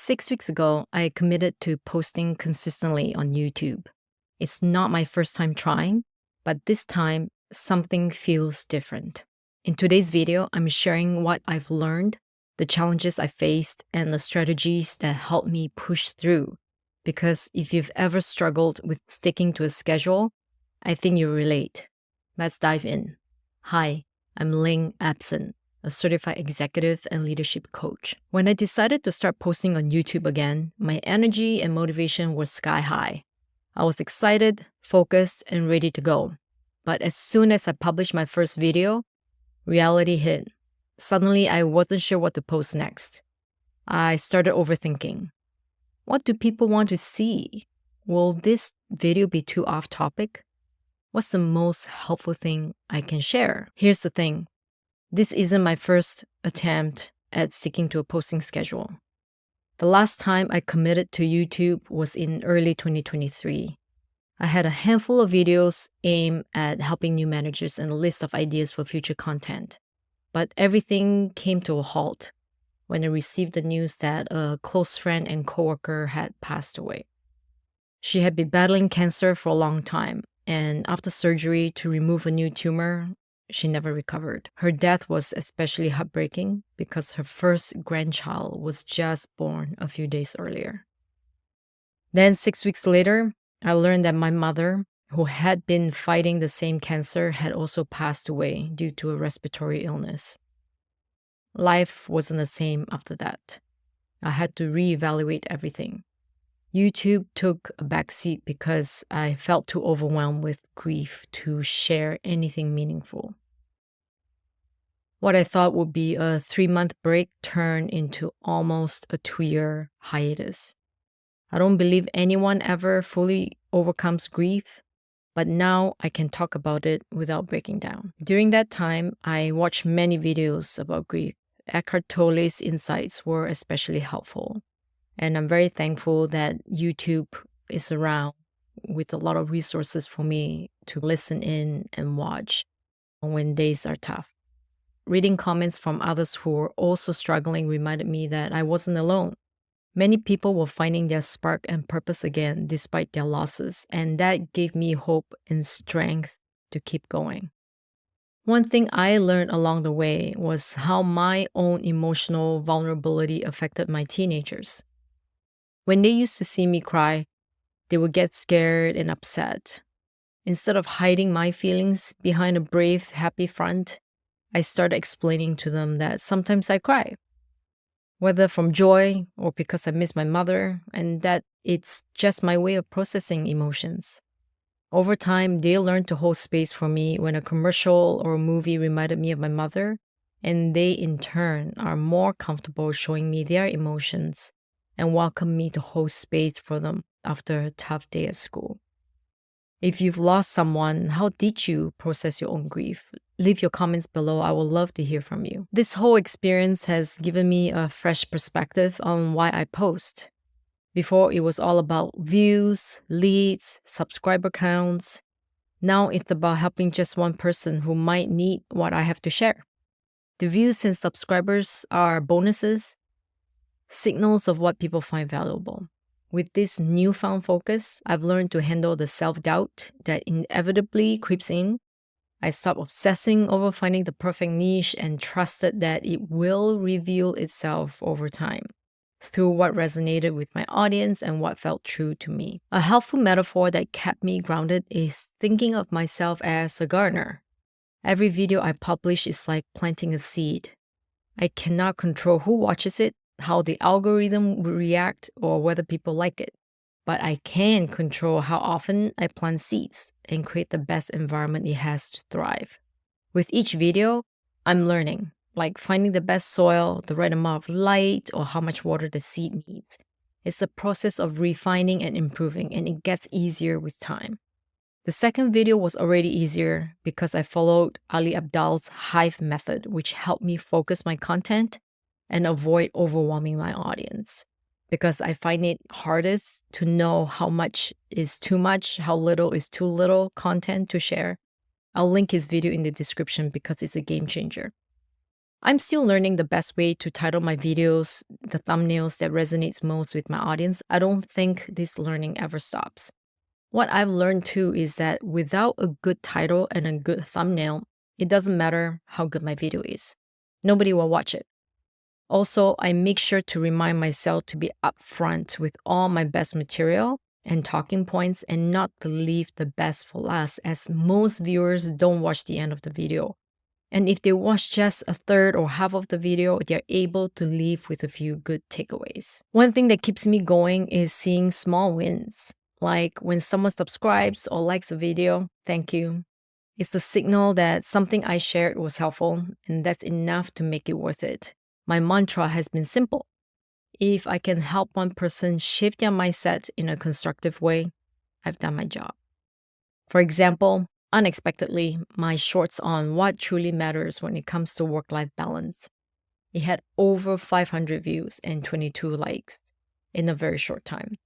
6 weeks ago, I committed to posting consistently on YouTube. It's not my first time trying, but this time something feels different. In today's video, I'm sharing what I've learned, the challenges I faced, and the strategies that helped me push through. Because if you've ever struggled with sticking to a schedule, I think you relate. Let's dive in. Hi, I'm Ling Absent, a certified executive and leadership coach. When I decided to start posting on YouTube again, my energy and motivation were sky high. I was excited, focused, and ready to go. But as soon as I published my first video, reality hit. Suddenly, I wasn't sure what to post next. I started overthinking. What do people want to see? Will this video be too off topic? What's the most helpful thing I can share? Here's the thing. This isn't my first attempt at sticking to a posting schedule. The last time I committed to YouTube was in early 2023. I had a handful of videos aimed at helping new managers and a list of ideas for future content. But everything came to a halt when I received the news that a close friend and coworker had passed away. She had been battling cancer for a long time, and after surgery to remove a new tumor, she never recovered. Her death was especially heartbreaking because her first grandchild was just born a few days earlier. Then 6 weeks later, I learned that my mother, who had been fighting the same cancer, had also passed away due to a respiratory illness. Life wasn't the same after that. I had to reevaluate everything. YouTube took a backseat because I felt too overwhelmed with grief to share anything meaningful. What I thought would be a 3-month break turned into almost a 2-year hiatus. I don't believe anyone ever fully overcomes grief, but now I can talk about it without breaking down. During that time, I watched many videos about grief. Eckhart Tolle's insights were especially helpful. And I'm very thankful that YouTube is around with a lot of resources for me to listen in and watch when days are tough. Reading comments from others who were also struggling reminded me that I wasn't alone. Many people were finding their spark and purpose again despite their losses, and that gave me hope and strength to keep going. One thing I learned along the way was how my own emotional vulnerability affected my teenagers. When they used to see me cry, they would get scared and upset. Instead of hiding my feelings behind a brave, happy front, I started explaining to them that sometimes I cry, whether from joy or because I miss my mother, and that it's just my way of processing emotions. Over time, they learned to hold space for me when a commercial or a movie reminded me of my mother, and they in turn are more comfortable showing me their emotions and welcome me to hold space for them after a tough day at school. If you've lost someone, how did you process your own grief? Leave your comments below. I would love to hear from you. This whole experience has given me a fresh perspective on why I post. Before, it was all about views, leads, subscriber counts. Now it's about helping just one person who might need what I have to share. The views and subscribers are bonuses, signals of what people find valuable. With this newfound focus, I've learned to handle the self-doubt that inevitably creeps in. I stopped obsessing over finding the perfect niche and trusted that it will reveal itself over time through what resonated with my audience and what felt true to me. A helpful metaphor that kept me grounded is thinking of myself as a gardener. Every video I publish is like planting a seed. I cannot control who watches it, how the algorithm will react, or whether people like it. But I can control how often I plant seeds and create the best environment it has to thrive. With each video, I'm learning, like finding the best soil, the right amount of light, or how much water the seed needs. It's a process of refining and improving, and it gets easier with time. The second video was already easier because I followed Ali Abdaal's Hive method, which helped me focus my content and avoid overwhelming my audience. Because I find it hardest to know how much is too much, how little is too little content to share. I'll link his video in the description because it's a game changer. I'm still learning the best way to title my videos, the thumbnails that resonates most with my audience. I don't think this learning ever stops. What I've learned too is that without a good title and a good thumbnail, it doesn't matter how good my video is. Nobody will watch it. Also, I make sure to remind myself to be upfront with all my best material and talking points and not to leave the best for last, as most viewers don't watch the end of the video. And if they watch just a third or half of the video, they're able to leave with a few good takeaways. One thing that keeps me going is seeing small wins. Like when someone subscribes or likes a video, thank you. It's the signal that something I shared was helpful, and that's enough to make it worth it. My mantra has been simple. If I can help one person shift their mindset in a constructive way, I've done my job. For example, unexpectedly, my shorts on what truly matters when it comes to work-life balance. It had over 500 views and 22 likes in a very short time.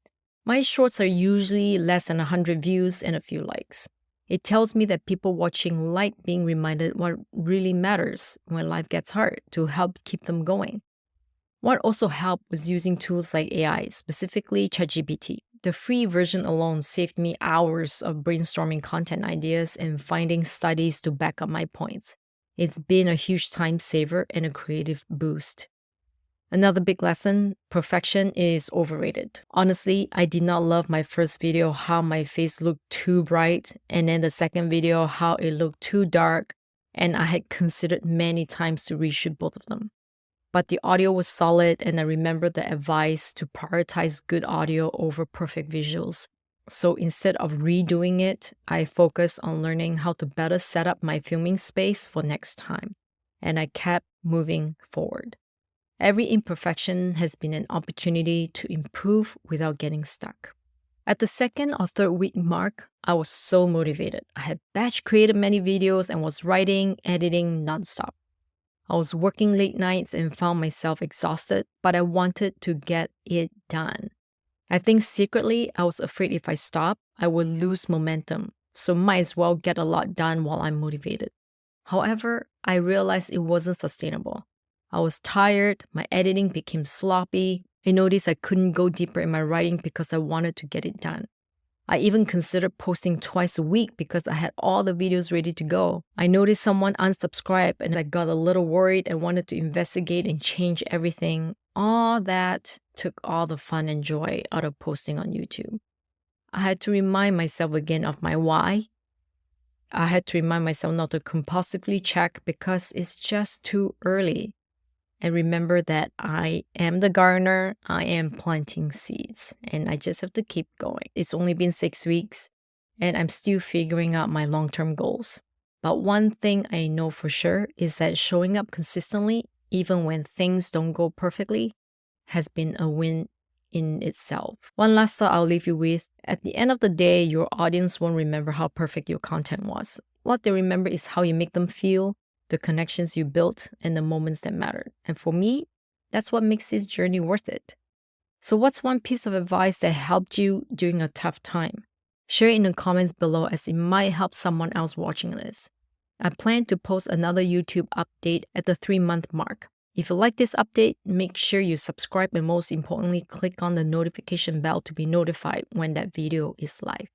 My shorts are usually less than 100 views and a few likes. It tells me that people watching like being reminded what really matters when life gets hard to help keep them going. What also helped was using tools like AI, specifically ChatGPT. The free version alone saved me hours of brainstorming content ideas and finding studies to back up my points. It's been a huge time saver and a creative boost. Another big lesson, perfection is overrated. Honestly, I did not love my first video how my face looked too bright, and then the second video how it looked too dark, and I had considered many times to reshoot both of them. But the audio was solid, and I remember the advice to prioritize good audio over perfect visuals. So instead of redoing it, I focused on learning how to better set up my filming space for next time. And I kept moving forward. Every imperfection has been an opportunity to improve without getting stuck. At the second or third week mark, I was so motivated. I had batch created many videos and was writing, editing nonstop. I was working late nights and found myself exhausted, but I wanted to get it done. I think secretly I was afraid if I stopped, I would lose momentum, so might as well get a lot done while I'm motivated. However, I realized it wasn't sustainable. I was tired, my editing became sloppy. I noticed I couldn't go deeper in my writing because I wanted to get it done. I even considered posting twice a week because I had all the videos ready to go. I noticed someone unsubscribed and I got a little worried and wanted to investigate and change everything. All that took all the fun and joy out of posting on YouTube. I had to remind myself again of my why. I had to remind myself not to compulsively check because it's just too early. And remember that I am the gardener, I am planting seeds, and I just have to keep going. It's only been 6 weeks, and I'm still figuring out my long-term goals. But one thing I know for sure is that showing up consistently, even when things don't go perfectly, has been a win in itself. One last thought I'll leave you with. At the end of the day, your audience won't remember how perfect your content was. What they remember is how you make them feel, the connections you built, and the moments that mattered. And for me, that's what makes this journey worth it. So what's one piece of advice that helped you during a tough time? Share it in the comments below as it might help someone else watching this. I plan to post another YouTube update at the 3-month mark. If you like this update, make sure you subscribe and most importantly, click on the notification bell to be notified when that video is live.